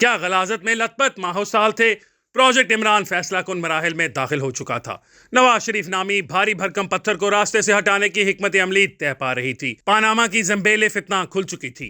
क्या गलाजत में लथपथ माहौसाल थे। प्रोजेक्ट इमरान फैसला कुन मराहिल में दाखिल हो चुका था। नवाज शरीफ नामी भारी भरकम पत्थर को रास्ते से हटाने की हिकमत अमली तय पा रही थी। पानामा की जंबेले फितना खुल चुकी थी।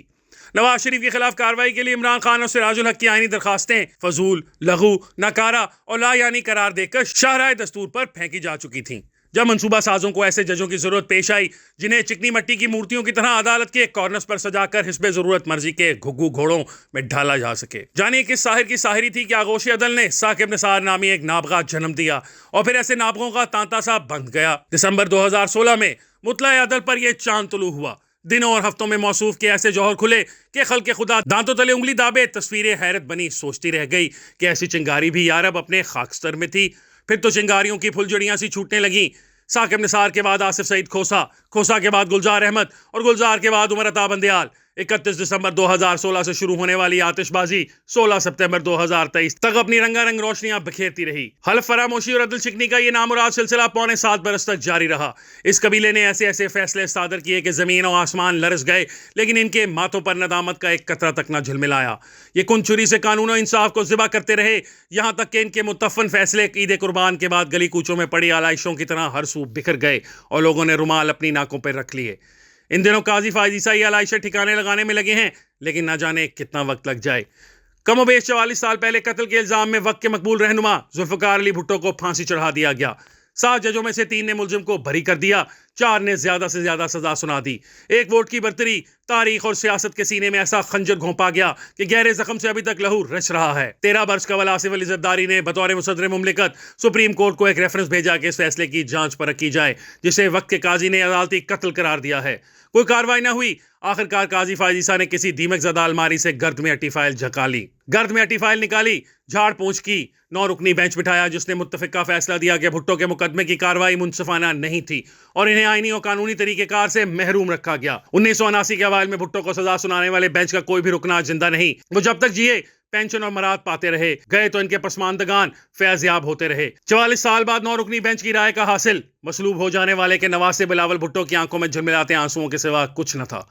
नवाज शरीफ के खिलाफ कार्रवाई के लिए इमरान खान और सिराजुल हक की आईनी दरखास्तें फजूल, लघु, नकारा और लायानी करार देकर शाहराह दस्तूर पर फेंकी जा चुकी थीं। जब मंसूबा साजों को ऐसे जजों की जरूरत पेश आई जिन्हें चिकनी मट्टी की मूर्तियों की तरह अदालत के कॉर्नर्स पर सजाकर हिस्बे जरूरत मर्जी के घुग्गू घोड़ों में ढाला जा सके। जानिए किस साहिर की साहिरी थी कि आगोश अदल ने साकिब निसार नामी एक नाबगा जन्म दिया और फिर ऐसे नाबगों का तांता सा बंध गया। दिसंबर 2016 में मुतला अदल पर यह चांद तुलू हुआ। दिनों और हफ्तों में मौसूफ के ऐसे जौहर खुले कि खल के खुदा दांतों तले उंगली दाबे तस्वीरें हैरत बनी सोचती रह गई कि ऐसी चिंगारी भी यारब अपने खाकस्तर में थी। फिर तो चिंगारियों की फुलझड़ियां सी छूटने लगी। साकिब निसार के बाद आसिफ सईद खोसा, खोसा के बाद गुलजार अहमद और गुलजार के बाद उमर अता बंदयाल। 31 दिसंबर 2016 से शुरू होने वाली आतिशबाजी 16 सितंबर 2023 तक अपनी रंगारंग रोशनियां बिखेरती रही। हल्फ फरामोशी और अदल शिकनी का ये नामुराद सिलसिला पौने 7 बरस तक जारी रहा। इस कबीले ने ऐसे ऐसे फैसले सादर किए कि जमीन और आसमान लरस गए, लेकिन इनके माथों पर नदामत का एक कतरा तक न झिलमिलाया। ये कुंचुरी से कानून और इंसाफ को ज़िबा करते रहे, यहाँ तक कि इनके मुतफ़न फैसले ईद कुर्बान के बाद गली कूचों में पड़ी आलाइशों की तरह हर सू बिखर गए और लोगों ने रुमाल अपनी नाकों पर रख लिए। इन दिनों काजी फायद ईसा ये आलाइशें ठिकाने लगाने में लगे हैं, लेकिन ना जाने कितना वक्त लग जाए। कमोबेश 44 साल पहले कत्ल के इल्जाम में वक्त के मकबूल रहनुमा जुल्फ़िकार अली भुट्टो को फांसी चढ़ा दिया गया। 7 जजों में से 3 ने मुलजिम को बरी कर दिया, 4 ने ज्यादा से ज्यादा सजा सुना दी। एक वोट की बर्तरी, तारीख और सियासत के सीने में ऐसा खंजर घोंपा गया कि गहरे जख्म से अभी तक लहू रच रहा है। 13 वर्ष का आसिफ अली ज़रदारी ने बतौर मुसद्दर मुमलिकत सुप्रीम कोर्ट को एक रेफरेंस भेजा कि इस फैसले की जांच परख की जाए, जिसे वक्त के काजी ने अदालती कत्ल करार दिया है। कोई कार्रवाई न हुई। आखिरकार काजी फायद ईसा ने किसी दीमक ज़दा अलमारी से गर्द में अटी फाइल झका ली, गर्द में अटी फाइल निकाली, झाड़ पोंछ की, 9 रुकनी बेंच बिठाया, जिसने मुत्तफिका फैसला दिया कि भुट्टो के मुकदमे की कार्रवाई मुनसिफाना नहीं थी और इन्हें आईनी और कानूनी तरीकेकार से महरूम रखा गया। 1979 के अवाइल में भुट्टो को सजा सुनाने वाले बेंच का कोई भी रुकना जिंदा नहीं। वो जब तक जिए पेंशन और मराद पाते रहे, गए तो इनके पसमानदगान फैज़याब होते रहे। 44 साल बाद 9 रुकनी बेंच की राय का हासिल मसलूब हो जाने वाले के नवासे बिलावल भुट्टो की आंखों में झिलमिलाते आंसुओं के सिवा कुछ न था।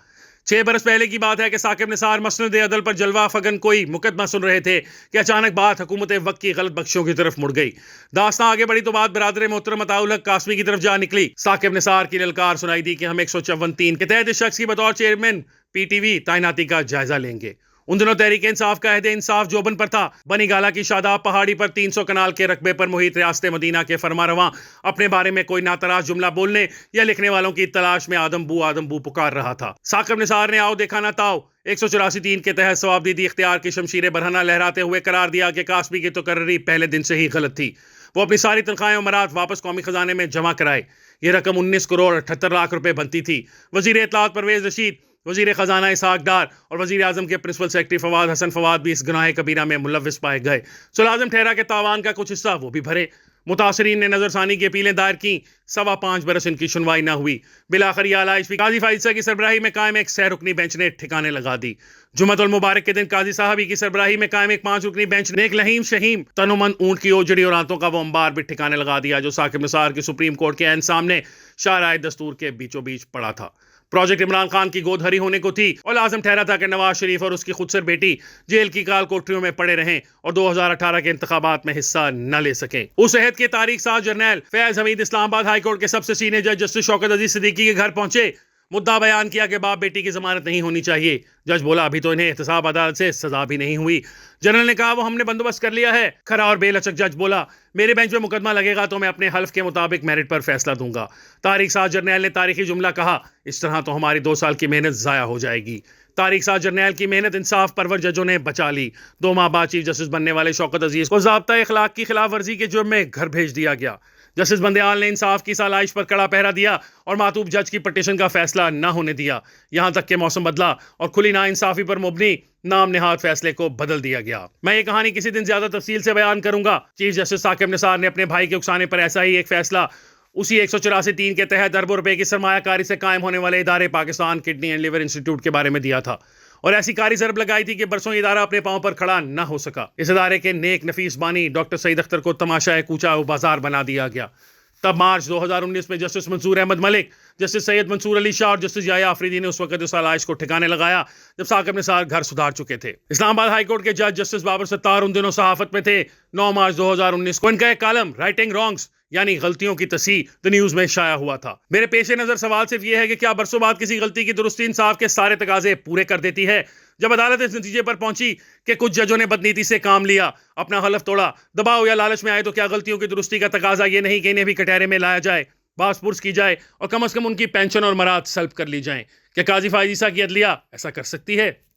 6 बरस पहले की बात है कि साकिब निसार मसनद अदल पर जलवा फगन कोई मुकदमा सुन रहे थे कि अचानक बात हुकूमत वक्त की गलत बख्शियों की तरफ मुड़ गई। दास्तां आगे बढ़ी तो बात बरादर मोहतरम अताउल हक कासमी की तरफ जा निकली। साकिब निसार की ललकार सुनाई दी कि हम 154(3) के तहत इस शख्स की बतौर चेयरमैन पीटीवी तैनाती का जायजा लेंगे। उन दिनों तहरीक इंसाफ का अहद इंसाफ जोबन पर था। बनी गाला की शादाब पहाड़ी पर 300 कनाल के रकबे पर मुहित रियासत मदीना के फरमारवां अपने बारे में कोई नातराज जुमला बोलने या लिखने वालों की तलाश में आदम बू पुकार रहा था। साकिब निसार ने आओ देखा ना ताओ 184(3) के तहत सवाबदीदी इख्तियार की शमशीर बरहना लहराते हुए करार दिया कि कासमी की तकर्री पहले दिन से ही गलत थी। वो अपनी सारी तनख्वाहें और मराद वापस कौमी खजाने में जमा कराए। ये रकम 19 करोड़ 78 लाख रुपए बनती थी। वजीर इत्तलात परवेज रशीद, वजीर खजाना इसहाक डार और वजीर आजम के प्रिंसिपल सेक्रेटरी फवाद हसन फवाद भी इस गुनाह कबीरा में मुलव्विस पाए गए। सुलाज़म ठहरा के तावान का कुछ हिस्सा वो भी भरे। मुतासरीन ने नजरसानी की अपीलें दायर की। 5.25 बरस इनकी सुनवाई न हुई। बिलाखिर ये आलाइश भी काजी फायद ईसा की सरबराही में कायम एक 6 रुकनी बेंच ने ठिकाने लगा दी। जुमतुल मुबारक के दिन काजी साहबी की सरबराही में कायम एक 5 रुकनी बेंच ने एक लहीम शहीम तनुमन ऊंट की ओजड़ी और आंतों का वो अंबार भी ठिकाने लगा दिया, जो साकिब निसार की सुप्रीम कोर्ट के ऐन सामने शाहराह दस्तूर के बीचों बीच पड़ा था। प्रोजेक्ट इमरान खान की गोद हरी होने को थी और लाजम ठहरा था कि नवाज शरीफ और उसकी खुदसर बेटी जेल की काल कोठरियों में पड़े रहें और 2018 के इंतखाबात में हिस्सा न ले सकें। उस अहद के तारीख साज जर्नैल फैज हमीद इस्लामाबाद हाईकोर्ट के सबसे सीनियर जज जस्टिस शौकत अजीज सिद्दीकी के घर पहुंचे। मुद्दा बयान किया कि बाप बेटी की जमानत नहीं होनी चाहिए। जज बोला अभी तो इन्हें एहतसाब अदालत से सजा भी नहीं हुई। जनरल ने कहा वो हमने बंदोबस्त कर लिया है। खरा और बेलचक जज बोला मेरे बेंच में मुकदमा लगेगा तो मैं अपने हल्फ के मुताबिक मेरिट पर फैसला दूंगा। तारिक साज जर्नैल ने तारीखी जुमला कहा, इस तरह तो हमारी 2 साल की मेहनत जाया हो जाएगी। तारिक साज जर्नैल की मेहनत इंसाफ परवर जजों ने बचा ली। 2 माह बाद चीफ जस्टिस बनने वाले शौकत अजीज को ज़ाब्ता इखलाक की खिलाफ वर्जी के जुर्म में घर भेज दिया गया। जस्टिस बंदयाल ने इंसाफ की सालाइश पर कड़ा पहरा दिया और मातूब जज की पटिशन का फैसला न होने दिया। यहां तक कि मौसम बदला और खुली नाइंसाफी पर मुबनी नाम निहाद फैसले को बदल दिया गया। मैं ये कहानी किसी दिन ज्यादा तफसील से बयान करूंगा। चीफ जस्टिस साकिब निसार ने अपने भाई के उकसाने पर ऐसा ही एक फैसला उसी 184(3) के तहत अरबों रुपए की सरमायाकारी से कायम होने वाले इदारे Pakistan kidney and liver institute के बारे में दिया था और ऐसी कारी जरब लगाई थी कि बरसों इदारा अपने पांव पर खड़ा न हो सका। इस इदारे के नेक नफीस बानी डॉक्टर सईद अख्तर को तमाशाए कूचा बाजार बना दिया गया। तब मार्च 2019 में जस्टिस मंसूर अहमद मलिक, जस्टिस सैयद मंसूर अली शाह और जस्टिस याया आफरीदी ने उस वक्त उस आलाइश को ठिकाने लगाया जब साकिब निसार घर सुधार चुके थे। इस्लामाबाद हाईकोर्ट के जज जस्टिस बाबर सत्तार उन दिनों सहाफत में थे। 9 मार्च 2019 को इनका एक कॉलम राइटिंग रॉन्ग्स यानी गलतियों की तस्हीह द न्यूज में शाया हुआ था। मेरे पेश नजर सवाल सिर्फ यह है कि क्या बरसों बाद किसी गलती की दुरुस्ती इंसाफ के सारे तकाजे पूरे कर देती है? जब अदालत इस नतीजे पर पहुंची कि कुछ जजों ने बदनीति से काम लिया, अपना हलफ तोड़ा, दबाव या लालच में आए, तो क्या गलतियों की दुरुस्ती का तकाजा ये नहीं कि इन्हें भी कटहरे में लाया जाए, बासपुर्स की जाए और कम से कम उनकी पेंशन और मराद सल्ब कर ली जाएं? क्या काजी फायजीसा की अदलिया ऐसा कर सकती है?